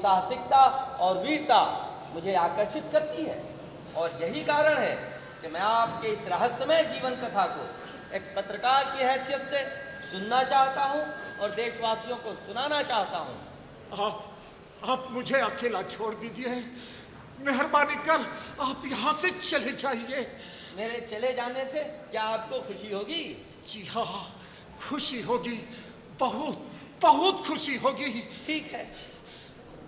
साहसिकता और वीरता मुझे आकर्षित करती है। और यही कारण है कि मैं आपके इस रहस्यमय जीवन कथा को एक पत्रकार की हैसियत से सुनना चाहता हूं और देशवासियों को सुनाना चाहता हूं। आप मुझे अकेला छोड़ दीजिए। मेहरबानी कर आप यहाँ से चले जाइए। मेरे चले जाने से क्या आपको खुशी होगी? जी हाँ, खुशी होगी, बहुत बहुत खुशी होगी। ठीक है,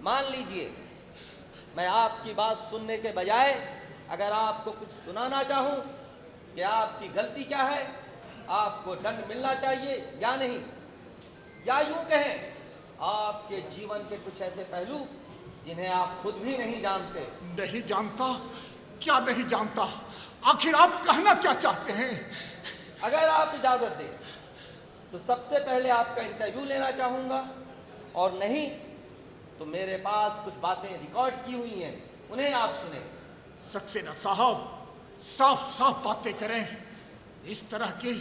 मान लीजिए मैं आपकी बात सुनने के बजाय अगर आपको कुछ सुनाना चाहूं कि आपकी गलती क्या है, आपको दंड मिलना चाहिए या नहीं, या यूं कहें आपके जीवन के कुछ ऐसे पहलू जिन्हें आप खुद भी नहीं जानते। नहीं जानता? क्या नहीं जानता? आखिर आप कहना क्या चाहते हैं? अगर आप इजाजत दें तो सबसे पहले आपका इंटरव्यू लेना चाहूंगा, और नहीं तो मेरे पास कुछ बातें रिकॉर्ड की हुई हैं, उन्हें आप सुने। सक्सेना साहब, साफ साफ बातें करें। इस तरह की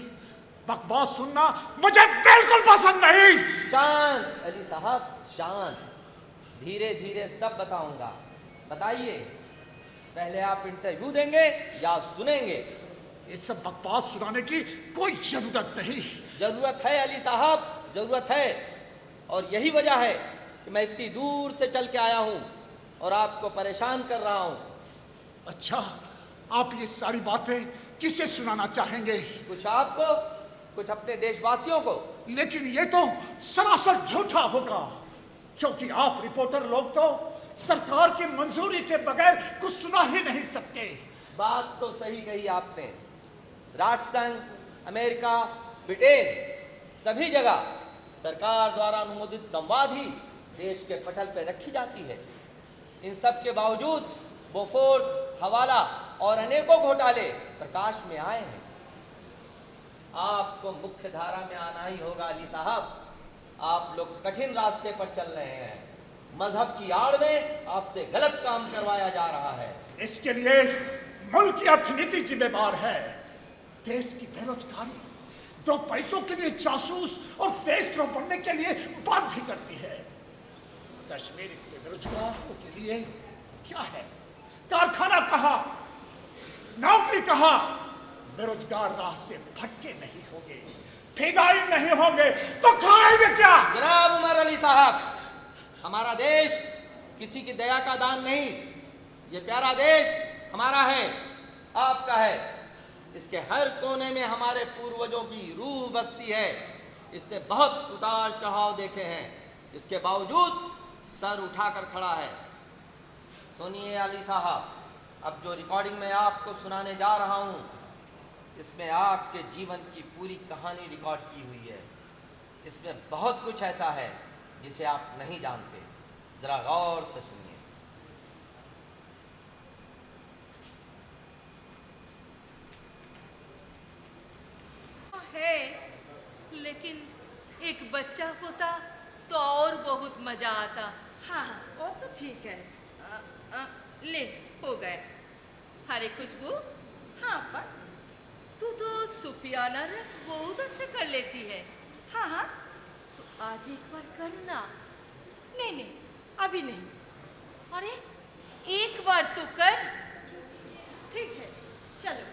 बकवास सुनना मुझे बिल्कुल पसंद नहीं। शांत अली साहब, शांत। धीरे धीरे सब बताऊंगा। बताइए, पहले आप इंटरव्यू देंगे या सुनेंगे? ये सब बकवास सुनाने की कोई जरूरत नहीं। जरूरत है अली साहब, जरूरत है। और यही वजह है कि मैं इतनी दूर से चल के आया हूं और आपको परेशान कर रहा हूं। अच्छा, आप ये सारी बातें किसे सुनाना चाहेंगे? कुछ आपको, कुछ अपने देशवासियों को। लेकिन ये तो सरासर झूठा होगा, क्योंकि आप रिपोर्टर लोग तो सरकार की मंजूरी के बगैर कुछ सुना ही नहीं सकते। बात तो सही कही आपने। राष्ट्रसंघ, अमेरिका, ब्रिटेन, सभी जगह सरकार द्वारा अनुमोदित संवाद ही देश के पटल पर रखी जाती है। इन सब के बावजूद बोफोर्स, हवाला और अनेकों घोटाले प्रकाश में आए हैं। आपको मुख्य धारा में आना ही होगा अली साहब। आप लोग कठिन रास्ते पर चल रहे हैं। मजहब की आड़ में आपसे गलत काम करवाया जा रहा है। इसके लिए मुल्क की अर्थनीति जिम्मेदार है। देश की बेरोजगारी दो पैसों के लिए जासूस और देशद्रोह बनने के लिए बाध्य करती है। कश्मीर के बेरोजगारों के लिए क्या है? कारखाना कहाँ, नौकरी कहाँ? बेरोजगार राह से भटके नहीं होंगे, फिदाई नहीं होंगे तो खाएंगे क्या? जनाब उमर अली साहब, हमारा देश किसी की दया का दान नहीं। ये प्यारा देश हमारा है, आपका है। इसके हर कोने में हमारे पूर्वजों की रूह बसती है। इसने बहुत उतार चढ़ाव देखे हैं, इसके बावजूद सर उठाकर खड़ा है। सुनिए अली साहब, अब जो रिकॉर्डिंग मैं आपको सुनाने जा रहा हूँ, इसमें आपके जीवन की पूरी कहानी रिकॉर्ड की हुई है। इसमें बहुत कुछ ऐसा है जिसे आप नहीं जानते। जरा गौर से सुनिए। है, लेकिन एक बच्चा होता तो और बहुत मजा आता। हाँ हाँ, वो तो ठीक है। ले, हो गए। हरे खुशबू, हाँ बस। तू तो सुफियाना रक्स बहुत अच्छा कर लेती है। हाँ हाँ, तो आज एक बार करना। नहीं नहीं, अभी नहीं। अरे एक बार तो कर। ठीक है, चलो।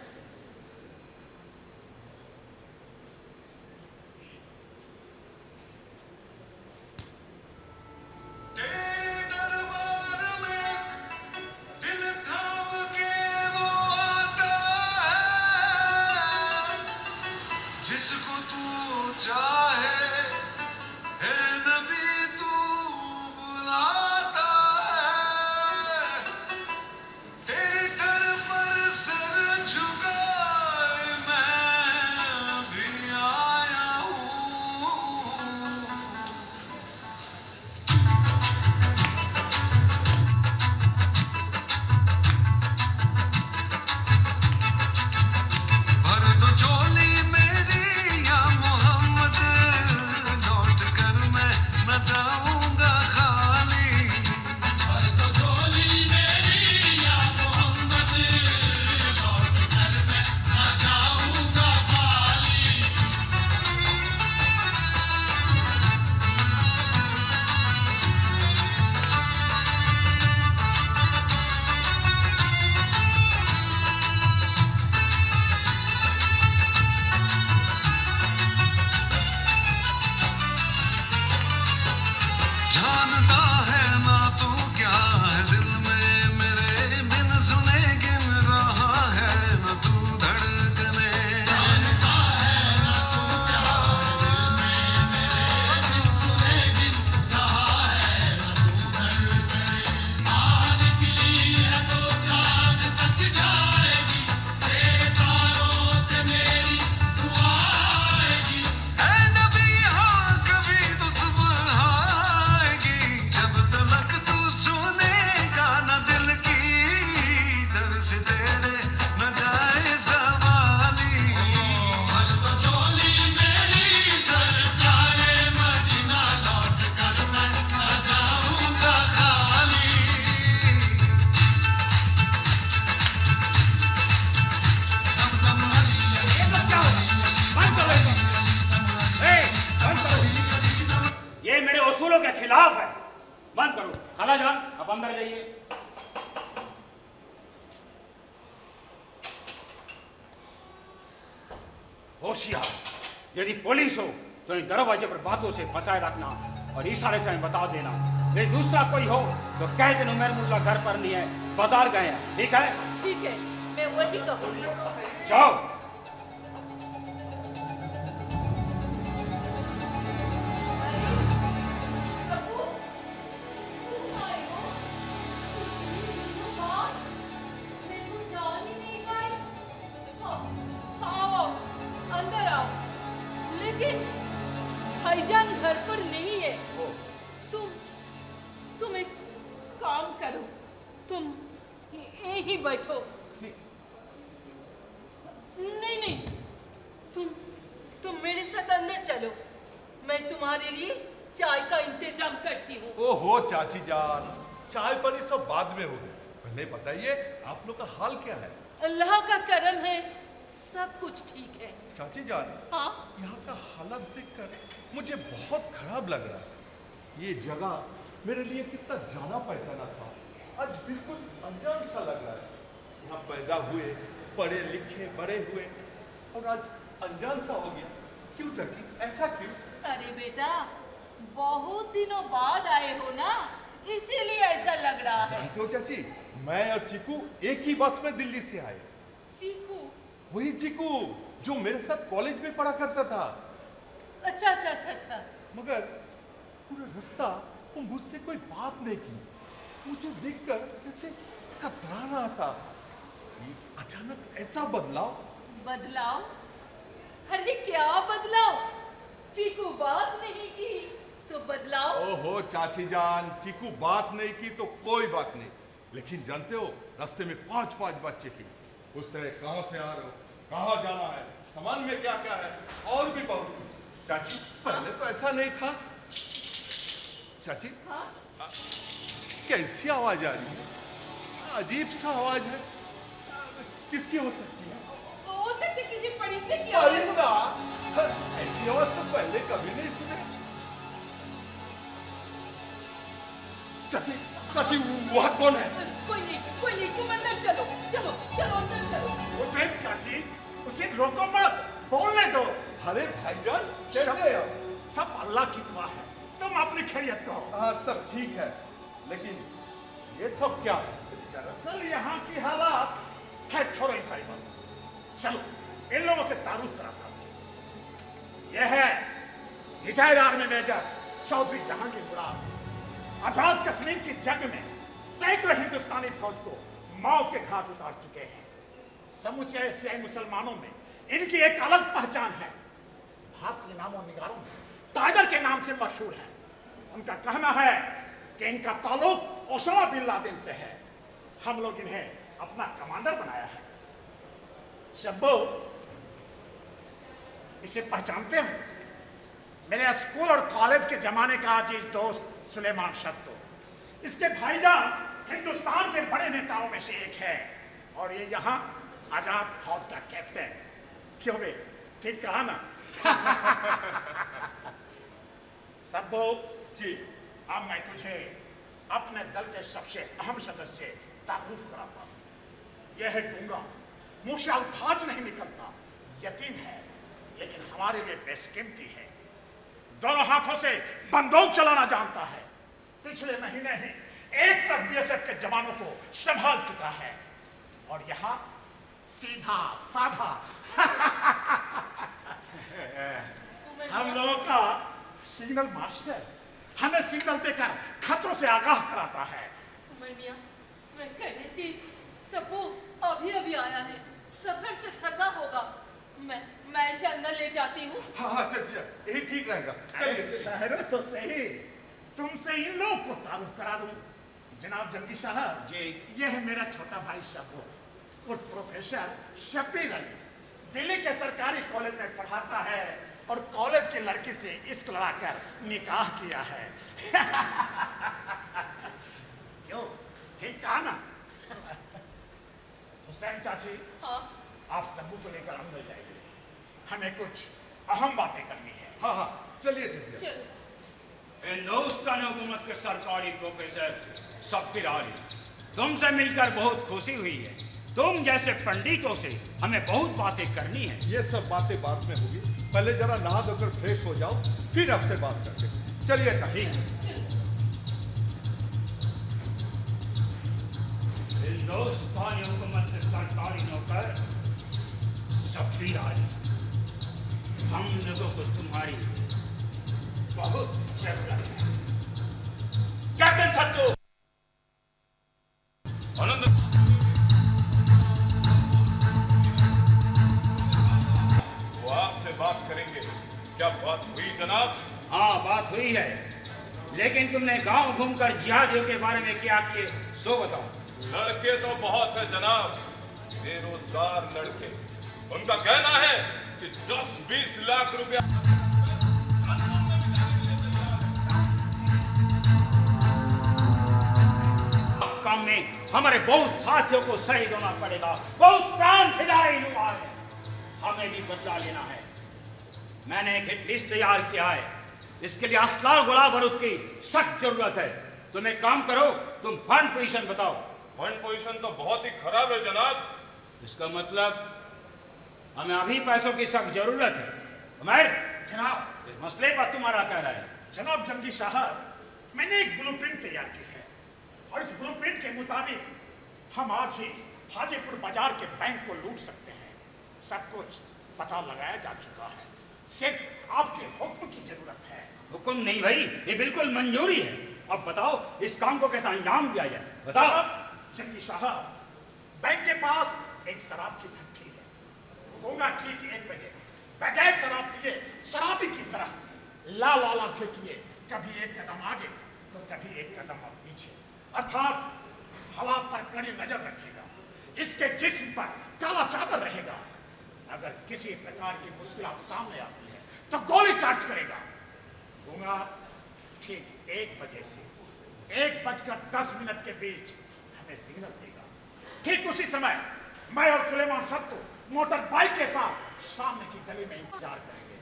असूलों के खिलाफ है। बंद करो। खाला जान, अब अंदर जाइए। होशियार, यदि पुलिस हो तो इन दरवाजे पर बातों से फंसाए रखना और इशारे से हमें बता देना। यदि दूसरा कोई हो तो कह देना उमर मुल्ला घर पर नहीं है, बाजार गए हैं। ठीक है? ठीक है, मैं वही कहूंगी। जाओ। सबू, तुम आए हो? इतनी दिनों बाद? मैं तो जान ही नहीं पाई। आओ, अंदर आओ। लेकिन भाईजान घर पर नहीं है। तुम एक काम करो, तुम यहीं बैठो। नहीं, तुम मेरे साथ अंदर चलो। मैं तुम्हारे लिए चाय का इंतजाम करती हूँ। ओहो चाची जान, चाय पानी सब बाद में होगी, पहले बताइए आप लोग का हाल क्या है? अल्लाह का करम है, सब कुछ ठीक है। चाची जान, हाँ? यहाँ का हालत देखकर मुझे बहुत खराब लग रहा है। ये जगह मेरे लिए कितना जाना पहचाना था, आज बिल्कुल अनजान सा लग रहा है। यहाँ पैदा हुए, पढ़े लिखे, बड़े हुए और आज अनजान सा हो गया। क्यों चाची, ऐसा क्यों? अरे बेटा, बहुत दिनों बाद आए हो ना, इसीलिए ऐसा लग रहा है। जानते हो चाची, मैं और चीकू एक ही बस में दिल्ली से आए। चीकू? वही चीकू जो मेरे साथ कॉलेज में पढ़ा करता था। अच्छा। मगर पूरा रास्ता वो मुझसे कोई बात नहीं की, मुझे देखकर ऐसे कतरा रहा था। अचानक ऐसा बदलाव? अरे क्या बदलाव? चीकू बात नहीं की तो बदलाव? ओहो चाची जान, चीकू बात नहीं की तो कोई बात नहीं, लेकिन जानते हो रास्ते में 5 बच्चे की पूछते हैं कहाँ से आ रहे हो, कहाँ जाना है, सामान में क्या क्या है, और भी बहुत कुछ। चाची पहले तो ऐसा नहीं था। चाची, हाँ? कैसी आवाज आ रही है? अजीब सा आवाज है, किसकी हो सकती है? हो सकती किसी परिंदे की आवाज। परिंदा? ऐसी आवाज तो पहले कभी नहीं सुने। चाची वह कौन है? कोई नहीं, तुम अंदर चलो अंदर चलो। हुसैन चाची, उसे रोको मत, बोलने दो। अरे भाईजान, कैसे हो? सब अल्लाह की दुआ है, तुम अपनी खैरियत कहो। हाँ सब ठीक है, लेकिन ये सब क्या है? दरअसल यहाँ की हालात, खैर छोड़ो ये सारी बात। चलो इन लोगों से तारुफ कराता हूँ। यह है retired army major Chaudhary Jahangir Murad. Azad Kashmir की जंग में सैकड़ों हिंदुस्तानी फौज को मौत के घाट उतार चुके हैं। समूचे एशियाई मुसलमानों में इनकी एक अलग पहचान है। भारतीय नामों निगारों में टाइगर के नाम से मशहूर है। उनका कहना है कि इनका ताल्लुक ओसामा बिन लादेन से है। हम लोग इन्हें अपना कमांडर बनाया है। शब्बो, इसे पहचानते हो? मेरे स्कूल और कॉलेज के जमाने का अजीज दोस्त सुलेमान शब्दो। इसके भाईजान हिंदुस्तान के बड़े नेताओं में से एक है और ये यहाँ आजाद फौज का कैप्टन। क्यों बे, ठीक कहा ना? शब्बो जी, अब मैं तुझे अपने दल के सबसे अहम सदस्य तारुफ कराता हूँ। यह है गूंगा, मुंह से अल्फाज नहीं निकलता, यतीम है, लेकिन हमारे लिए बेशकीमती है। दोनों हाथों से बंदूक चलाना जानता है। पिछले महीने ही एक ट्रक बीएसएफ के जवानों को संभाल चुका है और यहाँ सीधा साधा हम लोगों का सिग्नल मास्टर हमें सिग्नल देकर खतरों से आगाह कराता है। उमर मियां, मैं कह रही थी सबू अभी आया है, सफर से थका होगा। मैं इसे अंदर ले जाती हूँ। हाँ चाची, यही ठीक रहेगा। चलिए ठहरो तो सही, तुमसे इन लोग को तारुफ करा दूं। जनाब जंगी साहब जी, ये है मेरा छोटा भाई शब्बो, वो प्रोफेसर शब्बीर अली, दिल्ली के सरकारी कॉलेज में पढ़ाता है और कॉलेज की लड़की से इश्क लड़ाकर निकाह किया है। क्यों, ठीक कहा ना? हुसैन चाची, हाँ? आप शब्बू को लेकर अंदर जाइए, हमें कुछ अहम बातें करनी है। हाँ चलिए चलिए। चलो। हिंदुस्तानी हुकूमत के सरकारी प्रोफेसर सब्बिर आली, तुमसे मिलकर बहुत खुशी हुई है। तुम जैसे पंडितों से हमें बहुत बातें करनी है। ये सब बातें बाद में होगी, पहले जरा नहा धोकर फ्रेश हो जाओ, फिर आपसे बात करते हैं। चलिए चाची। हिंदुस्तानी हुकूमत के सरकारी नौकर सब्बिर आली, हम लोगों को तुम्हारी बहुत जरूरत है। कैप्टन सत्तू, आनंद, वो आपसे बात करेंगे। क्या बात हुई जनाब? हाँ बात हुई है, लेकिन तुमने गांव घूमकर जिहादियों के बारे में क्या किए सो बताओ। लड़के तो बहुत है जनाब, बेरोजगार लड़के। उनका कहना है कि 10-20 लाख रुपया काम में हमारे बहुत साथियों को शहीद होना पड़ेगा, बहुत प्राण फिदाई हुआ है, हमें भी बदला लेना है। मैंने एक हिट लिस्ट तैयार किया है, इसके लिए असला गुला बारूद की सख्त जरूरत है। तुम एक काम करो, तुम फंड पोजीशन बताओ। फंड पोजीशन तो बहुत ही खराब है जनाब। इसका मतलब हमें अभी पैसों की सख्त जरूरत है। उमर, जनाब, इस मसले पर तुम्हारा क्या राय है? जनाब जंगी साहब, मैंने एक ब्लूप्रिंट तैयार की है और इस ब्लूप्रिंट के मुताबिक हम आज ही हाजीपुर बाजार के बैंक को लूट सकते हैं। सब कुछ पता लगाया जा चुका है, सिर्फ आपके हुक्म की जरूरत है। हुक्म नहीं भाई, ये बिल्कुल मंजूरी है। अब बताओ इस काम को कैसे अंजाम दिया जाए, बताओ। जंगी साहब, बैंक के पास एक शराब की भट्टी है, होगा ठीक 1 बजे बगैर शराब पिए शराबी की तरह लाल लाल आंखें किए कभी एक कदम आगे तो कभी एक कदम पीछे, अर्थात हालात पर कड़ी नजर रखेगा। इसके जिस्म पर काला चादर रहेगा। अगर किसी प्रकार की मुश्किलात सामने आती है तो गोली चार्ज करेगा। होगा ठीक 1 बजे से 1:10 के बीच हमें सिग्नल देगा। ठीक उसी समय मैं और सुलेमान सत्तू मोटर बाइक के साथ सामने की गली में इंतजार करेंगे।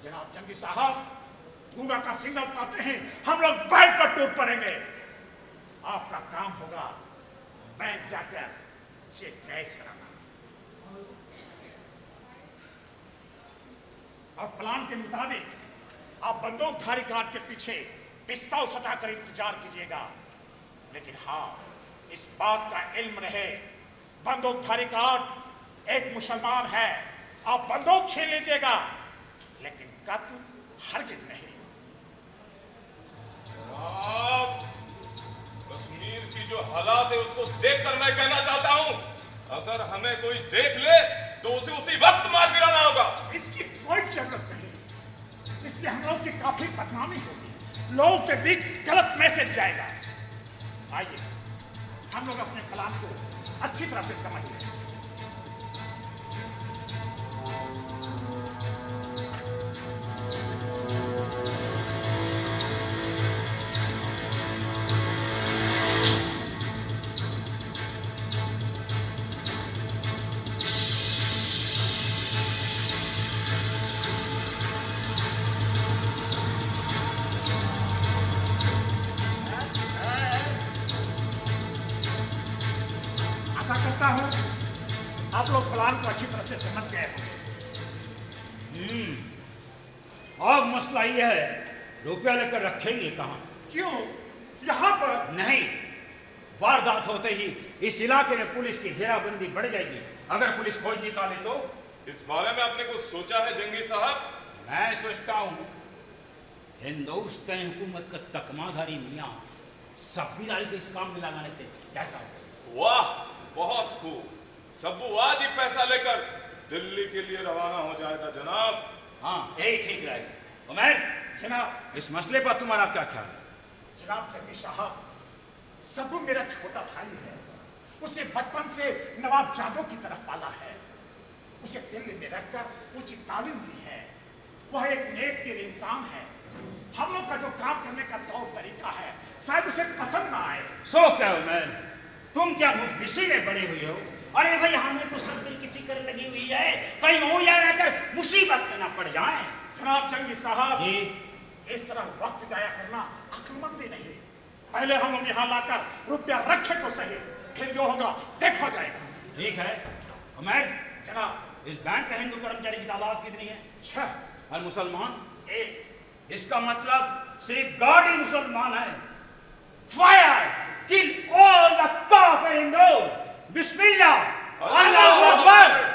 जनाब जंगी साहब, गूंगा का सिग्नल पाते ही हम लोग बैंक पर टूट पड़ेंगे। आपका काम होगा बैंक जाकर चेक कैश कराना और प्लान के मुताबिक आप बंदूकधारी गार्ड के पीछे पिस्तौल सटाकर इंतजार कीजिएगा। लेकिन हाँ, इस बात का इल्म रहे, बंदूकधारी गार्ड एक मुसलमान है। आप बंदूक छीन लीजिएगा, लेकिन कत्ल हरगिज नहीं। जनाब, कश्मीर की जो हालात है उसको देखकर मैं कहना चाहता हूं, अगर हमें कोई देख ले तो उसे उसी वक्त मार गिराना होगा। इसकी कोई जरूरत नहीं, इससे हम लोग की काफी बदनामी होगी, लोगों के बीच गलत मैसेज जाएगा। आइए हम लोग अपने प्लान को अच्छी तरह से समझ लें। आशा करता हूं आप लोग प्लान को अच्छी तरह से समझ गए होंगे। अब मसला यह है, रुपया लेकर रखेंगे कहाँ? क्यों? यहाँ पर नहीं, वारदात होते ही इस इलाके में पुलिस की घेराबंदी बढ़ जाएगी। अगर पुलिस खोज निकाले तो? इस बारे में आपने कुछ सोचा है जंगी साहब? मैं सोचता हूँ हिंदुस्तानी हुकूमत का तकमाधारी मियाँ सब्बिर आली को इस काम में लगाने से कैसा होगा? वाह, बहुत खूब। सब्बू आज ही पैसा लेकर दिल्ली के लिए रवाना हो जाएगा जनाब। हाँ, यही ठीक रहेगा। उमर, जनाब, इस मसले पर तुम्हारा क्या ख्याल है? जनाब जंगी साहब, सब्बू मेरा छोटा भाई है। उसे बचपन से नवाब जादव की तरफ पाला है। उसे दिल्ली में रहकर उचित तालीम दी है। वह एक नेक दिल इंसान है। हम लोग का जो काम करने का तौर तरीका है शायद उसे पसंद ना आए। सो क्या उमर, तुम क्या मुफलिसी में बड़े हुए हो? अरे भाई, हमें तो सब्बिर की फिक्र लगी हुई है, कहीं हो या रहकर मुसीबत में ना पड़ जाए। जनाब जंगी साहब, इस तरह वक्त जाया करना अक्लमंदी नहीं। पहले हम लोग यहाँ लाकर रुपया रखे तो सही, फिर जो होगा देखा जाएगा। ठीक है उमर, जनाब। इस बैंक के हिंदू कर्मचारी की तादाद कितनी है? 6। और मुसलमान? 1। इसका मतलब सिर्फ गॉड ही मुसलमान है। फायर, किल ऑल द काफिर इन दोर। बिस्मिल्लाह, अल्लाहू अकबर।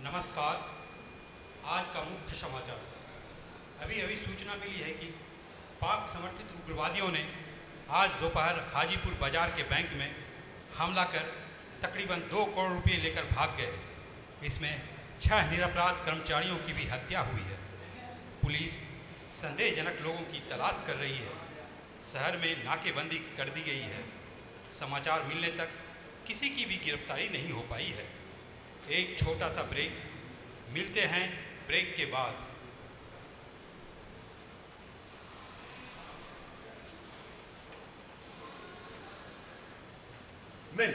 नमस्कार। आज का मुख्य समाचार। अभी अभी सूचना मिली है कि पाक समर्थित उग्रवादियों ने आज दोपहर हाजीपुर बाजार के बैंक में हमला कर तकरीबन 2 करोड़ रुपए लेकर भाग गए। इसमें 6 निरपराध कर्मचारियों की भी हत्या हुई है। पुलिस संदेहजनक लोगों की तलाश कर रही है। शहर में नाकेबंदी कर दी गई है। समाचार मिलने तक किसी की भी गिरफ्तारी नहीं हो पाई है। एक छोटा सा ब्रेक, मिलते हैं ब्रेक के बाद। नहीं,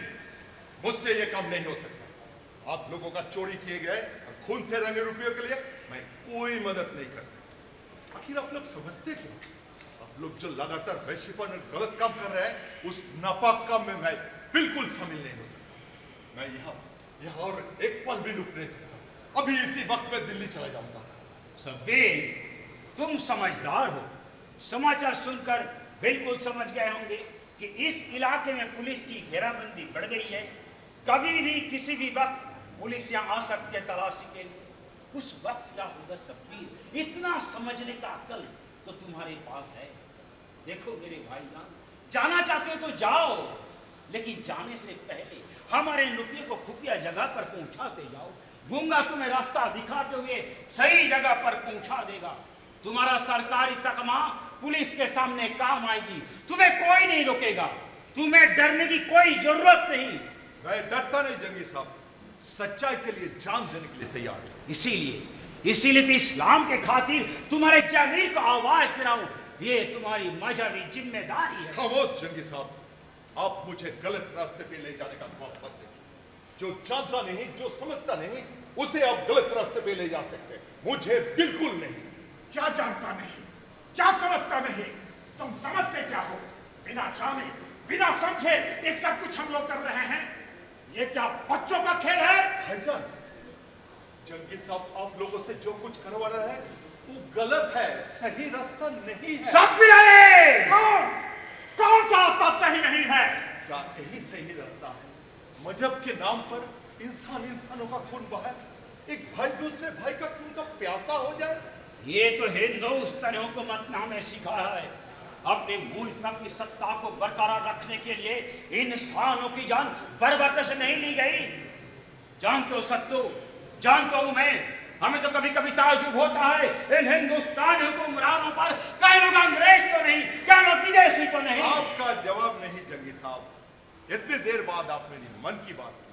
मुझसे यह काम नहीं हो सकता। आप लोगों का चोरी किए गए और खून से रंगे रुपयों के लिए मैं कोई मदद नहीं कर सकता। आखिर आप लोग समझते क्यों? आप लोग जो लगातार वैश्यपन और गलत काम कर रहे हैं, उस नापाक काम में मैं बिल्कुल शामिल नहीं हो सकता। मैं यहाँ और एक पल भी रुक नहीं सकता। अभी इसी वक्त में दिल्ली चला जाऊंगा। सब्बीर, तुम समझदार हो। समाचार सुनकर बिल्कुल समझ गए होंगे कि इस इलाके में पुलिस की घेराबंदी बढ़ गई है। कभी भी किसी भी वक्त पुलिस यहाँ आ सकती है तलाशी के लिए। उस वक्त क्या होगा सब्बीर? इतना समझने का अक्ल तो तुम्हारे पास है। देखो मेरे भाईजान, जाना चाहते हो तो जाओ, लेकिन जाने से पहले हमारे रुपये को खुफिया जगह पर पहुंचाते जाओ। गूंगा तुम्हें रास्ता दिखाते हुए सही जगह पर पहुंचा देगा। तुम्हारा सरकारी तकमा पुलिस के सामने काम आएगी। तुम्हें कोई नहीं रोकेगा। तुम्हें डरने की कोई जरूरत नहीं। मैं डरता नहीं जंगी साहब, सच्चाई के लिए जान देने के लिए तैयार हूं। इसीलिए तो इस्लाम के खातिर तुम्हारे जमीर को आवाज दिलाऊं, ये तुम्हारी मजहबी जिम्मेदारी है। खामोश जंगी साहब, आप मुझे गलत रास्ते पे ले जाने का मौका मत देखिए। जो जानता नहीं, जो समझता नहीं, उसे आप गलत रास्ते पे ले जा सकते हैं, मुझे बिल्कुल नहीं। क्या जानता नहीं, क्या समझता नहीं, तुम समझते क्या हो? बिना जाने, बिना समझे ये सब कुछ हम लोग कर रहे हैं। ये क्या बच्चों का खेल है? भाईजान, जंगी साहब आप लोगों से जो कुछ करवा रहा है वो गलत है, सही रास्ता नहीं है। सब मिलाए! कौन सा रास्ता सही नहीं है? क्या यही सही रास्ता है? मजहब के नाम पर इंसानों का खून बहाए, एक भाई दूसरे भाई का खून का प्यासा हो जाए। ये तो हिंदुस्तानी हुकूमत ने हमें सिखाया है। अपने मुल्क में अपनी सत्ता को बरकरार रखने के लिए इंसानों की जान बर्बरता से नहीं ली गई। जानते हो सत्तू, जानता हूं मैं, हमें तो कभी कभी ताजुब होता है इन हिंदुस्तानी हुक्मरानों पर। कई लोग अंग्रेज तो नहीं, क्या लोग विदेशी तो नहीं। आपका जवाब नहीं जंगी साहब। इतनी देर बाद आप मेरी मन की बात की।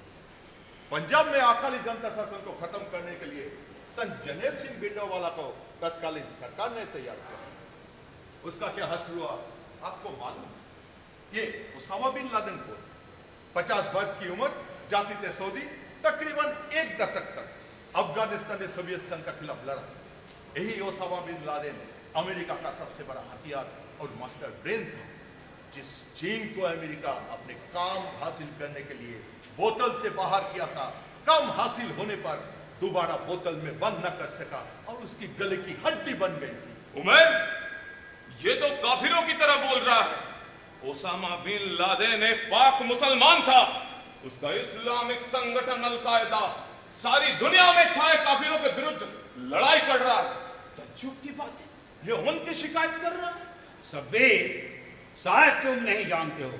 पंजाब में अकाली जनता शासन को खत्म करने के लिए संत जर्नैल सिंह भिंडरावाला को तत्कालीन सरकार ने तैयार किया। उसका क्या हासिल हुआ आपको मालूम? ये उसामा बिन लादेन को 50 वर्ष की उम्र, जाति थे सऊदी, तकरीबन 1 दशक तक अफगानिस्तान ने सोवियत संघ के खिलाफ लड़ा। यही ओसामा बिन लादेन अमेरिका का सबसे बड़ा हथियार और मास्टर ब्रेन था, जिस चीन को अमेरिका अपने काम हासिल करने के लिए बोतल से बाहर किया था। काम हासिल होने पर दोबारा बोतल में बंद न कर सका और उसकी गले की हड्डी बन गई थी। उमर, ये तो काफिरों की तरह बोल रहा है। ओसामा बिन लादेन एक पाक मुसलमान था। उसका इस्लामिक संगठन अल कायदा सारी दुनिया में छाए काफिरों के विरुद्ध लड़ाई कर रहा है। तज्जुब की बात है, ये उनकी शिकायत कर रहा है। शब्बीर, शायद तुम नहीं जानते हो,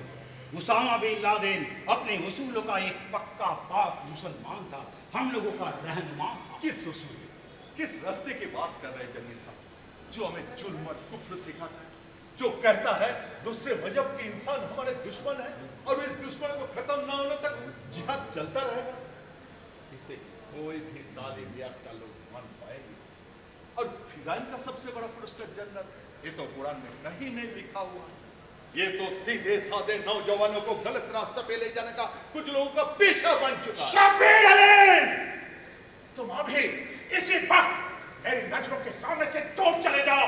उसामा बिन लादेन अपने उसूलों का एक पक्का पाक मुसलमान था, हम लोगों का रहनुमा था। किस उसूल, किस रास्ते की बात कर रहे हैं जंगी साहब, जो हमें जुल्म और कुफ्र सिखाता है, जो कहता है दूसरे मजहब के इंसान हमारे दुश्मन है और इस दुश्मन को खत्म ना होने तक जिहाद चलता रहेगा। इसे कोई भी तालीम याफ्ता लोग मान पाएंगे। और फिदाइन का सबसे बड़ा पुरस्कार जन्नत, ये तो कुरान में कहीं नहीं लिखा हुआ। ये तो सीधे साधे नौजवानों को गलत रास्ते पे ले जाने का कुछ लोगों का पेशा बन चुका है। शब्बीर अली, तुम अभी इसी वक्त मेरी नजरों के सामने से दूर चले जाओ,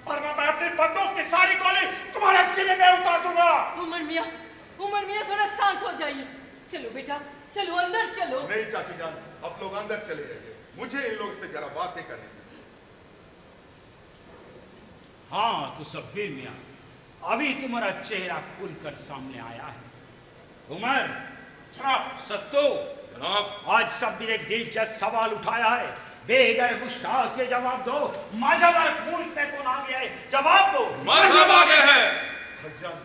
वरना मैं अपनी बंदूक की सारी गोली तुम्हारे सीने में उतार दूंगा। उमर मियाँ थोड़ा शांत हो जाइए। चलो बेटा, चलो अंदर चलो। नहीं चाची जान, आप लोग अंदर चले जाइए, मुझे इन लोग से जरा बातें करनी है। हाँ तो शब्बीर मियाँ, अभी तुम्हारा चेहरा खुलकर सामने आया है। उमर, सत्तो, जनाब, आज शब्बीर एक दिलचस्प सवाल उठाया है, बेगर गुस्ताख के जवाब दो। मजहब और खून पे कौन आ गया है, जवाब दो। मजहब आगे है। भाईजान,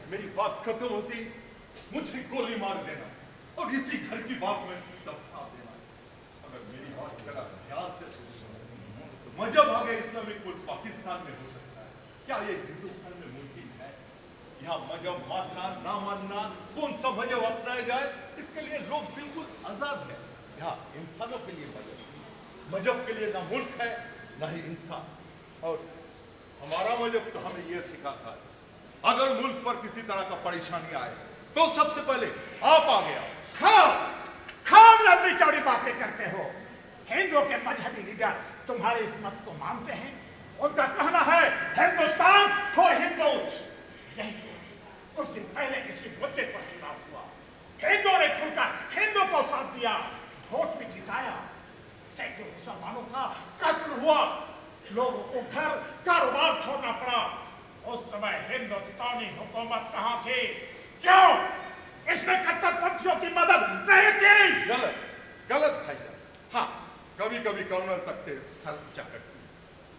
मेरी बात खत्म होती मुझे गोली मार देना और इसी घर की बात में दफना देना। अगर मेरी बात जरा ध्यान से सुनो, तो मजहब आगे इस्लामिक मुल्क पाकिस्तान में हो सकता है, क्या ये हिंदुस्तान में मुमकिन है? यहाँ मजहब मानना ना मानना, कौन सा मजहब अपनाया जाए, इसके लिए लोग बिल्कुल आजाद है। यहाँ इंसानों के लिए मजहब के लिए ना मुल्क है ना ही इंसान। और हमारा मजहब तो हमें यह सिखाता है, अगर मुल्क पर किसी तरह का परेशानी आए तो सबसे पहले आप आ गया। खाम लंबी चौड़ी बातें करते हो। हिंदुओं के मजहबी लीडर तुम्हारे इस मत को मानते हैं। उनका कहना है हिंदुस्तान फॉर हिंदूज। यही तो कुछ दिन पहले इसी मुद्दे पर चुनाव हुआ, हिंदुओं ने खुलकर हिंदू को साथ दिया, वोट भी जिताया, सैकड़ों मुसलमानों का कत्ल हुआ, लोगों को घर कारोबार छोड़ना पड़ा। उस समय हिंदुस्तानी हुकूमत कहां थी? क्यों इसमें कट्टरपंथियों की मदद नहीं की? गलत भाईजान। हाँ, कभी कभी कर्नल तक के सर चकटती,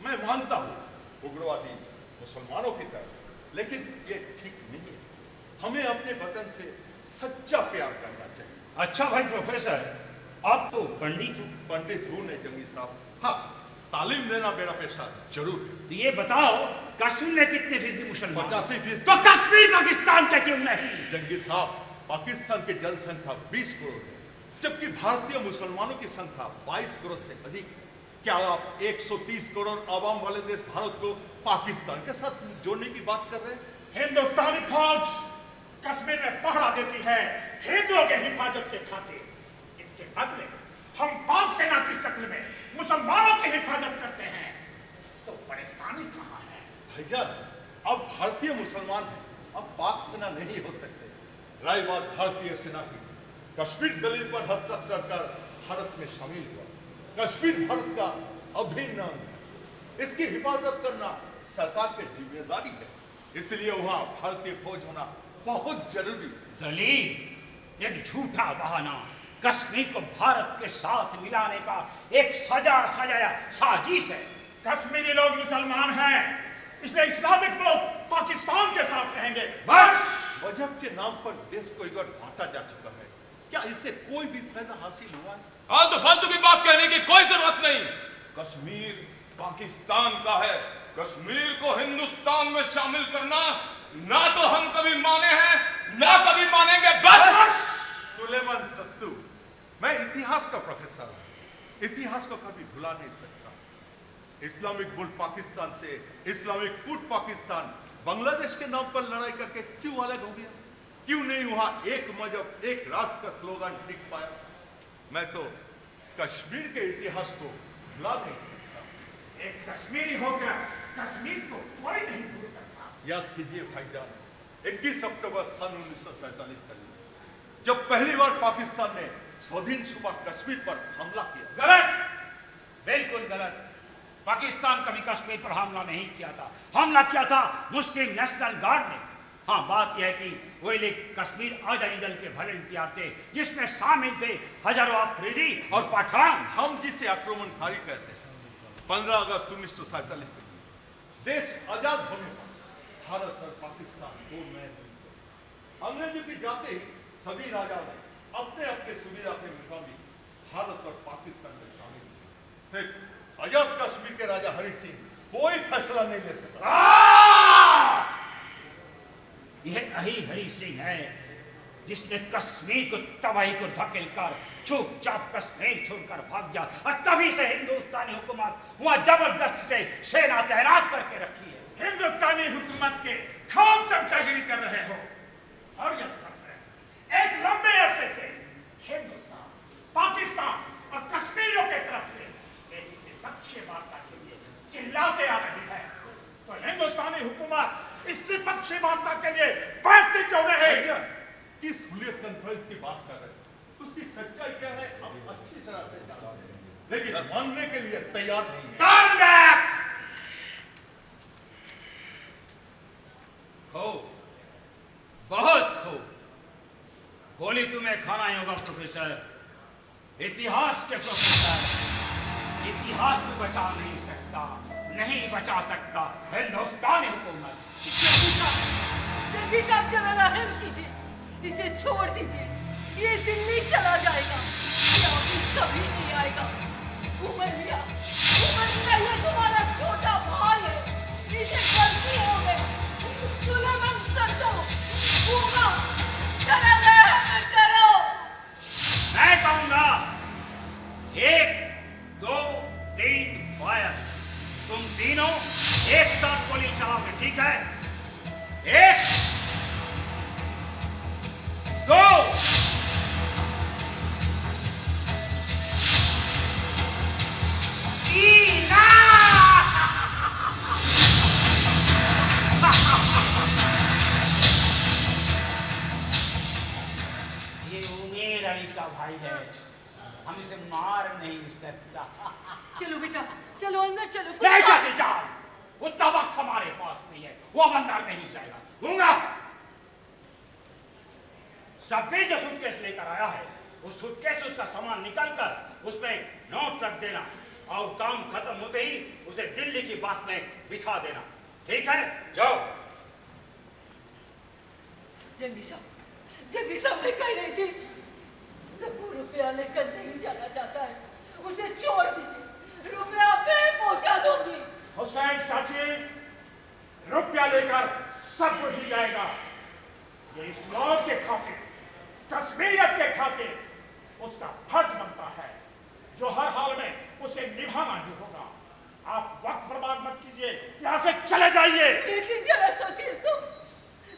मैं मानता हूँ उग्रवादी मुसलमानों की तरह, लेकिन ये ठीक नहीं है। हमें अपने वतन से सच्चा प्यार करना चाहिए। अच्छा भाई प्रोफेसर, आप तो पंडित हो। पंडित हूँ नहीं जंगी साहब, हाँ तालीम देना मेरा पेशा जरूर है। तो ये बताओ, कश्मीर में कितने फीसदी मुसलमान? 85%। तो कश्मीर पाकिस्तान का क्यों नहीं? जंगी साहब, पाकिस्तान की जनसंख्या 20 करोड़ है, जबकि भारतीय मुसलमानों की संख्या 22 करोड़ से अधिक। क्या आप 130 करोड़ आवाम वाले देश भारत को पाकिस्तान के साथ जोड़ने की बात कर रहे हैं? हिंदुस्तानी फौज कश्मीर में पहरा देती है हिंदुओं के हिफाजत के खातिर। इसके बदले हम पाक सेना की शक्ल में मुसलमानों की हिफाजत करते हैं, तो परेशानी कहां है? भाईजान, अब भारतीय मुसलमान हैं, अब पाक सेना नहीं हो सकते। रही बात भारतीय सेना की, कश्मीर दलील पर हस्ताक्षर कर भारत में शामिल हुआ। कश्मीर भारत का अभिन्न अंग है, इसकी हिफाजत करना सरकार की जिम्मेदारी है, इसलिए वहां भारतीय फौज होना बहुत जरूरी। दलील एक झूठा बहाना, कश्मीर को भारत के साथ मिलाने का एक सजाया साजिश है। कश्मीरी लोग मुसलमान हैं, इसलिए इस्लामिक मुल्क पाकिस्तान के साथ रहेंगे। बस मजहब के नाम पर देश को एक बार बांटा जा चुका है, क्या इससे कोई भी फायदा हासिल हुआ है? फालतू फालतू की बात कहने की कोई जरूरत नहीं। कश्मीर पाकिस्तान का है, कश्मीर को हिंदुस्तान में शामिल करना ना तो हम कभी माने हैं ना कभी मानेंगे। बस सुलेमान सत्तू, मैं इतिहास का प्रोफेसर हूं, इतिहास को कभी भुला नहीं सकता। इस्लामिक मुल्क पाकिस्तान से इस्लामिक पूर्व पाकिस्तान बांग्लादेश के नाम पर लड़ाई करके क्यों अलग हो गया? क्यों नहीं वहां एक मजहब एक राष्ट्र का स्लोगन टिक पाया? मैं तो कश्मीर के इतिहास को भुला नहीं सकता। एक कश्मीरी होकर कश्मीर को कोई नहीं भूल सकता। याद कीजिए भाईजान, 21 अक्टूबर सन 1947 का जब पहली बार पाकिस्तान ने स्वाधीन शुबा कश्मीर पर हमला किया। गलत, बिल्कुल गलत। पाकिस्तान कभी कश्मीर पर हमला नहीं किया था, हमला किया था मुस्लिम नेशनल गार्ड ने। हाँ, बात यह है कि वो लोग कश्मीर आजादी दल के वॉलंटियर थे, जिसमें शामिल थे हजारों अफरीदी और पठान। हम जिसे आक्रमणकारी कहते हैं, 15 अगस्त 1947 के दिन देश आजाद होने पर भारत और पाकिस्तान दो नए मुल्क हुए। अंग्रेजों की जाते ही सभी राजाओं ने अपने अपने सुविधा के मुताबिक भारत और पाकिस्तान में शामिल हुए। सिर्फ आजाद कश्मीर के राजा हरि सिंह कोई फैसला नहीं ले सका। यह यही हरि सिंह है जिसने कश्मीर को तबाही को धकेल कर चुपचाप कश्मीर छोड़कर भाग गया, और तभी से हिंदुस्तानी हुकूमत वहां जबरदस्ती से सेना तैनात करके रखी है। हिंदुस्तानी हुकूमत के खूब चमचागिरी कर रहे हो, और यह कॉन्फ्रेंस एक लंबे अरसे से हिंदुस्तान, पाकिस्तान और कश्मीरियों की तरफ से एक त्रिपक्षीय वार्ता के लिए चिल्लाते आ रही है, तो हिंदुस्तानी हुकूमत इस त्रिपक्षीय वार्ता के लिए बैठती क्यों नहीं? किस हुलियत कॉन्फ्रेंस की बात कर रहे हैं? उसकी सच्चाई क्या है आप अच्छी तरह से जानते हैं, लेकिन मानने के लिए तैयार नहीं है। खूब, बहुत खूब। गोली तुम्हें खाना ही होगा प्रोफेसर, इतिहास के प्रोफेसर। इतिहास तो बचा नहीं सकता, नहीं बचा सकता हिंदुस्तानी हुकूमत। जंगी साहब जरा रहम कीजिए, इसे छोड़ दीजिए। ये दिल्ली चला जाएगा, ये अभी कभी नहीं आएगा। उमर मियां, ये तुम्हारा छोटा भाई है, इसे गलती हो गई। सुलेमान संतो, उमा, जरा रहम करो। मैं कहूंगा 1, 2, 3 फायर। तुम तीनों एक साथ गोली चलाओगे, ठीक है? 1, 2, 3। ये उमेर अली का भाई है, हम इसे मार नहीं सकता। चलो बेटा, चलो अंदर चलो। कुछ नहीं खा- जाते जाओ, उतना वक्त हमारे पास नहीं है, वो अब अंदर नहीं जाएगा। दूंगा सभी जो सूटकेस लेकर आया है, उस सूटकेस से उसका सामान निकाल कर उसमें नोट रख देना, और काम खत्म होते ही उसे दिल्ली की बस में बिठा देना, ठीक है? जाओ। जंगी साहब मैं कह रही थी, सबको रुपया लेकर नहीं जाना चाहता है, उसे छोड़ दीजिए, रुपया मैं पहुंचा दूंगी। हुसैन चाची, रुपया लेकर सब कुछ ही जाएगा। ये इस्लाम के खातिर, कश्मीरियत के खातिर उसका फर्ज बनता है, जो हर हाल में उसे निभाना ही होगा। आप वक्त बर्बाद मत कीजिए, यहाँ से चले जाइए। लेकिन जरा सोचिए तो,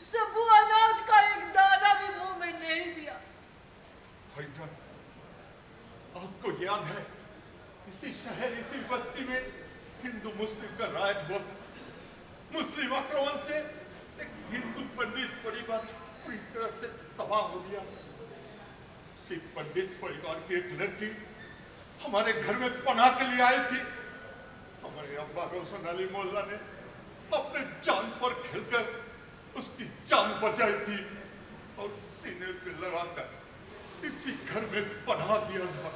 सबू अनाज का एक दाना भी मुंह में नहीं दिया। भाईजान, आपको याद है इसी शहर, इसी बस्ती में हिंदू मुस्लिम का राज हुआ था। मुस्लिम आक्रमण से एक हिंदू पंडित परिवार पूरी तरह से तबाह हो गया। सिर्फ पंडित परिवार की एक लड़की हमारे घर में पनाह के लिए आई थी। हमारे अब्बा रोशन अली मोल्ला ने अपने जान पर खेलकर उसकी जान बचाई थी, और सीने पे लगाकर इसी घर में पनाह दिया था।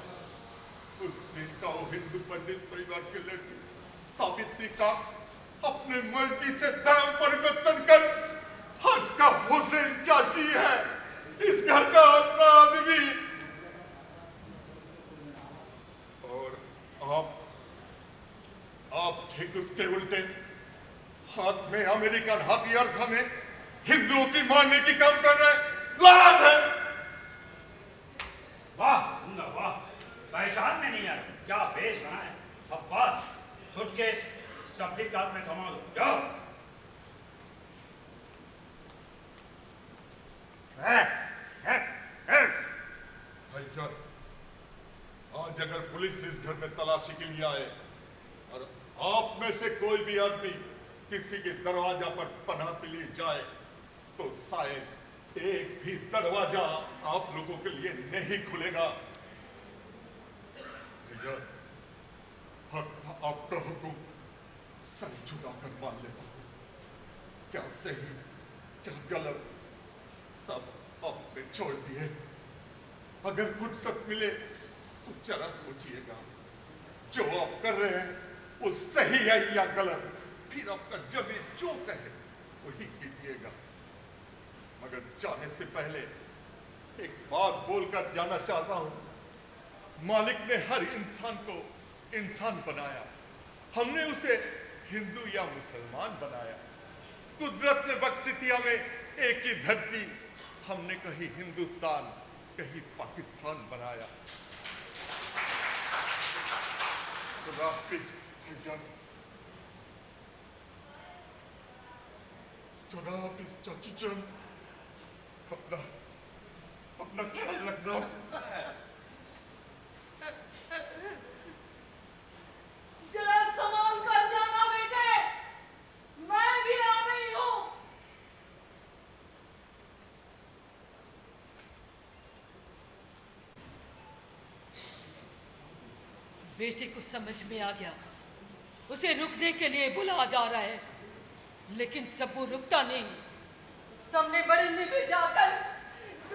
उस दिन का वो हिंदू पंडित परिवार की लड़की सावित्री का अपने मर्जी से धर्म परिवर्तन कर आज का हुसैन चाची है, इस घर का अपना आदमी। और आप ठीक उसके उल्टे हाथ में अमेरिकन हथियार थामे हिंदुओं की मारने की काम कर रहे हैं। लानत है। वाह दूंगा, वाह, पहचान में नहीं आ रहा, क्या भेष बना है। सब पास सूटकेस सब लिख हाथ में थमा दो, जाओ। भाईजान, आज अगर पुलिस इस घर में तलाशी के लिए आए और आप में से कोई भी आदमी किसी के दरवाजा पर पनाह के लिए जाए, तो शायद एक भी दरवाजा आप लोगों के लिए नहीं खुलेगा। भाईजान, आपका हुक्म सर झुकाकर मान लेता हूं। क्या सही क्या गलत सब आपने छोड़ दिए। अगर फुर्सत मिले तो जरा सोचिएगा, जो आप कर रहे हैं वो सही है या गलत, फिर आपका जमीन जो कहे वही कीजिएगा। मगर जाने से पहले एक बात बोलकर जाना चाहता हूं। मालिक ने हर इंसान को इंसान बनाया, हमने उसे हिंदू या मुसलमान बनाया। कुदरत ने बख्शी थी हमें एक ही धरती, हमने कहीं हिंदुस्तान कहीं पाकिस्तान बनाया। खुदा हाफिज भाईजान, खुदा हाफिज चाची जान, अपना ख्याल रखना। जरा संभाल कर जाना बेटे, मैं भी आ रही हूं। बेटे को समझ में आ गया, उसे रुकने के लिए बुलाया जा रहा है, लेकिन सबू रुकता नहीं। सामने बड़ी निभे जाकर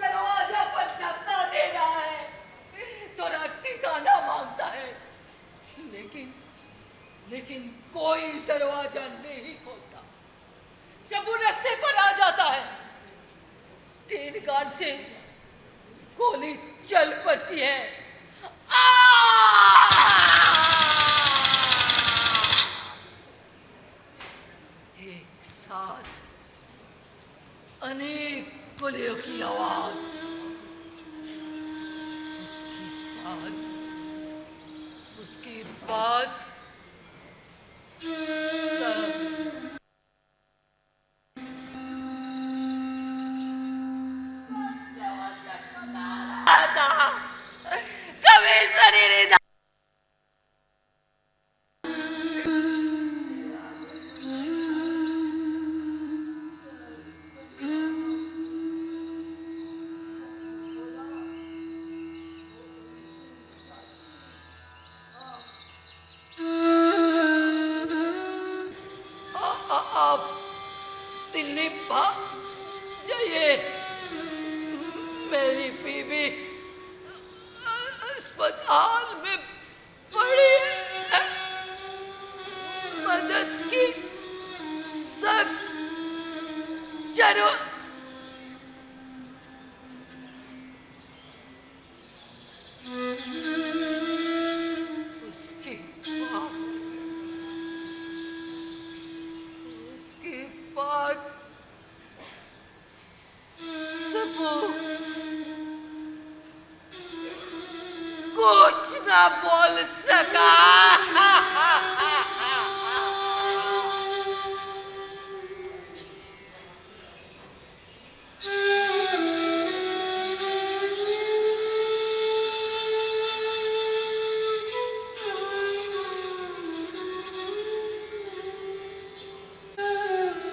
दरवाजा पर धक्का दे रहा है, थोड़ा ठिकाना मांगता है, लेकिन कोई दरवाजा नहीं खोलता। सबू रास्ते पर आ जाता है, स्टेन गार्ड से गोली चल पड़ती है। एक साथ अनेक गोलियों की आवाज। उसके बाद कभी शरीर आप दिल्ली भाग जाइए, मेरी बीवी अस्पताल में पड़ी है, मदद की सख्त जरूरत। उसके बाद सबू कुछ ना बोल सका।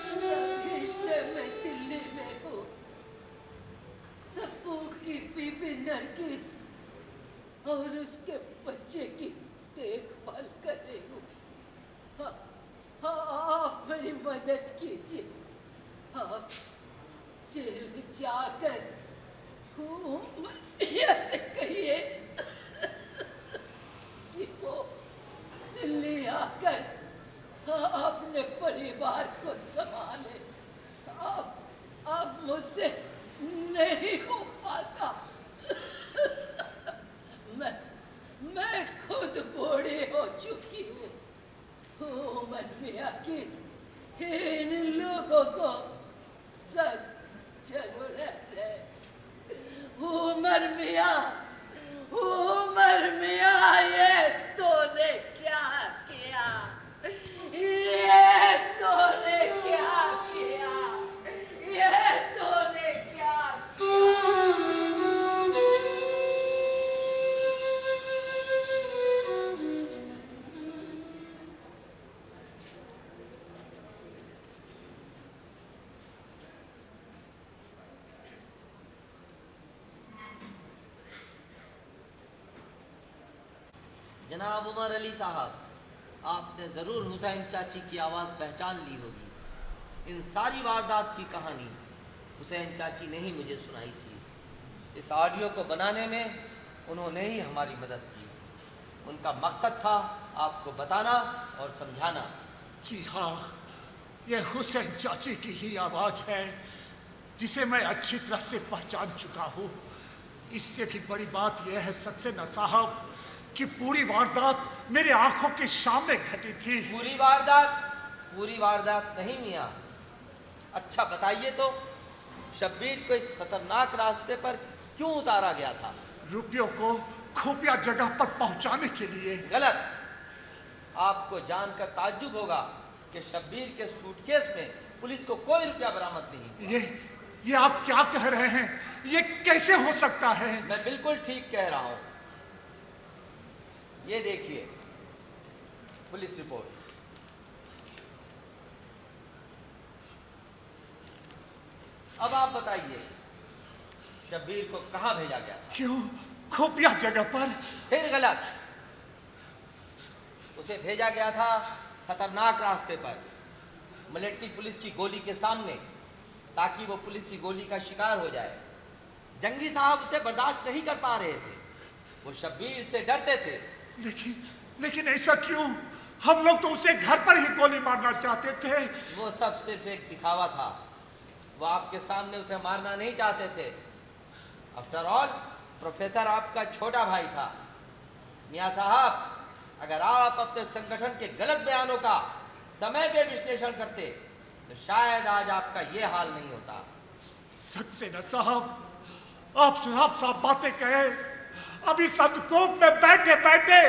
तभी से मैं दिल्ली में हूँ, सबू की बीबी नरगिस और उसके बच्चे की देखभाल कर रही हूँ। आप मेरी मदद कीजिए, आप जेल जाकर ऐसे कहिए कि वो दिल्ली आकर अपने परिवार को संभाले। अब मुझसे नहीं हो पाता। मैं खुद बूढ़ी हो चुकी हूँ। उमर मियाँ की इन लोगों को सख्त जरूरत है। उमर मियाँ, ये तूने क्या किया? ये तूने क्या किया? ये तूने क्या किया? जनाब उमर अली साहब, आपने ज़रूर हुसैन चाची की आवाज़ पहचान ली होगी। इन सारी वारदात की कहानी हुसैन चाची ने ही मुझे सुनाई थी। इस ऑडियो को बनाने में उन्होंने ही हमारी मदद की। उनका मकसद था आपको बताना और समझाना। जी हाँ, ये हुसैन चाची की ही आवाज है, जिसे मैं अच्छी तरह से पहचान चुका हूँ। इससे भी बड़ी बात यह है सक्सेना साहब कि पूरी वारदात मेरे आंखों के सामने घटी थी। पूरी वारदात नहीं मियाँ। अच्छा बताइए तो, शब्बीर को इस खतरनाक रास्ते पर क्यों उतारा गया था? रुपयों को खुफिया जगह पर पहुंचाने के लिए। गलत। आपको जानकर ताज्जुब होगा कि शब्बीर के सूटकेस में पुलिस को कोई रुपया बरामद नहीं। ये आप क्या कह रहे हैं? ये कैसे हो सकता है? मैं बिल्कुल ठीक कह रहा हूं। ये देखिए पुलिस रिपोर्ट। अब आप बताइए, शब्बीर को कहां भेजा गया था? क्यों खुफिया जगह पर? फिर गलत। उसे भेजा गया था खतरनाक रास्ते पर, मिलिट्री पुलिस की गोली के सामने, ताकि वो पुलिस की गोली का शिकार हो जाए। जंगी साहब उसे बर्दाश्त नहीं कर पा रहे थे। वो शब्बीर से डरते थे। लेकिन ऐसा क्यों? हम लोग तो उसे घर पर ही गोली मारना चाहते थे। वो सब सिर्फ एक दिखावा था। वो आपके सामने उसे मारना नहीं चाहते थे। आफ्टर ऑल प्रोफेसर आपका छोटा भाई था। मियाँ साहब, अगर आप अपने संगठन के गलत बयानों का समय पे विश्लेषण करते तो शायद आज आपका ये हाल नहीं होता। सक्सेना साहब, आप साफ बातें कहें। अभी सदकोप में बैठे बैठे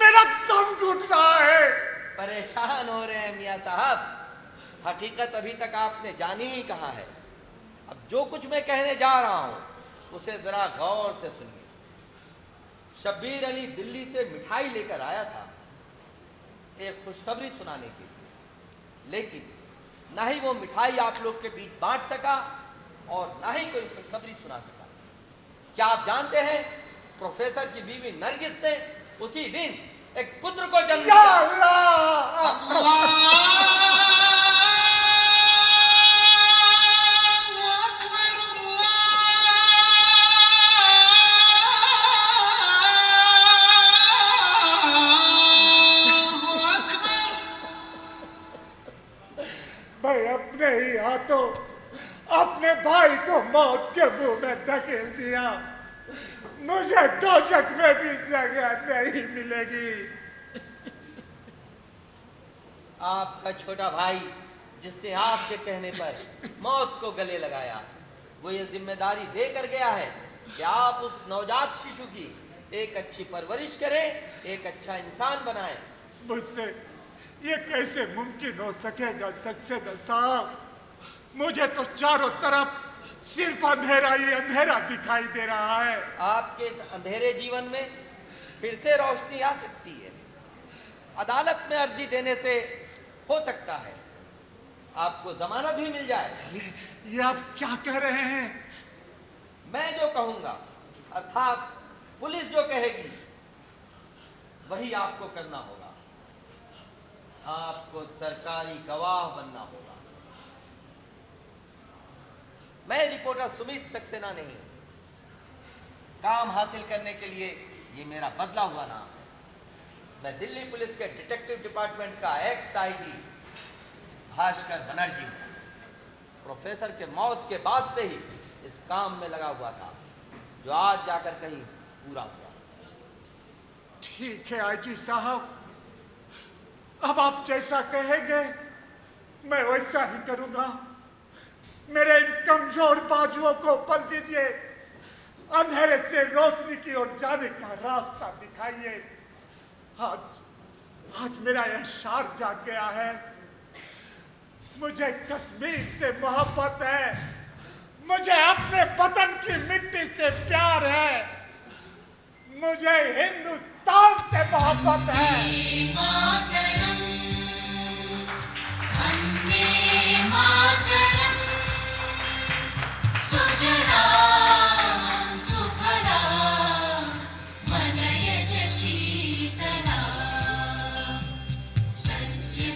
मेरा दम घुट रहा है। परेशान हो रहे हैं मियाँ साहब। हकीकत अभी तक आपने जानी ही कहाँ है। अब जो कुछ मैं कहने जा रहा हूँ उसे जरा गौर से सुनिए। शब्बीर अली दिल्ली से मिठाई लेकर आया था एक खुशखबरी सुनाने के लिए, लेकिन ना ही वो मिठाई आप लोग के बीच बांट सका और ना ही कोई खुशखबरी सुना सका। क्या आप जानते हैं प्रोफेसर की बीवी नरगिस ने उसी दिन एक पुत्र को जन्म दिया। मैं अपने ही हाथों अपने भाई को मौत के मुंह में धकेल दिया। मुझे दोजख में भी जगह नहीं मिलेगी। आपका छोटा भाई जिसने आपके कहने पर मौत को गले लगाया, वो ये जिम्मेदारी देकर गया है कि आप उस नवजात शिशु की एक अच्छी परवरिश करें, एक अच्छा इंसान बनाएं। मुझसे ये कैसे मुमकिन हो सकेगा सक्सेना साहब? मुझे तो चारों तरफ सिर्फ अंधेरा ही अंधेरा दिखाई दे रहा है। आपके इस अंधेरे जीवन में फिर से रोशनी आ सकती है। अदालत में अर्जी देने से हो सकता है आपको जमानत भी मिल जाए। ये आप क्या कह रहे हैं? मैं जो कहूंगा अर्थात पुलिस जो कहेगी वही आपको करना होगा। आपको सरकारी गवाह बनना होगा। मैं रिपोर्टर सुमित सक्सेना नहीं हूं। काम हासिल करने के लिए ये मेरा बदला हुआ नाम है। मैं दिल्ली पुलिस के डिटेक्टिव डिपार्टमेंट का एक्स आईजी भास्कर बनर्जी हूं। प्रोफेसर के मौत के बाद से ही इस काम में लगा हुआ था, जो आज जाकर कहीं पूरा हुआ। ठीक है आईजी साहब, अब आप जैसा कहेंगे मैं वैसा ही करूंगा। मेरे इन कमजोर बाजुओं को बल दीजिए, अंधेरे से रोशनी की ओर जाने का रास्ता दिखाइए। आज मेरा एहसास जाग गया है। मुझे कश्मीर से मोहब्बत है, मुझे अपने वतन की मिट्टी से प्यार है, मुझे हिंदुस्तान से मोहब्बत है। शीतला सस्य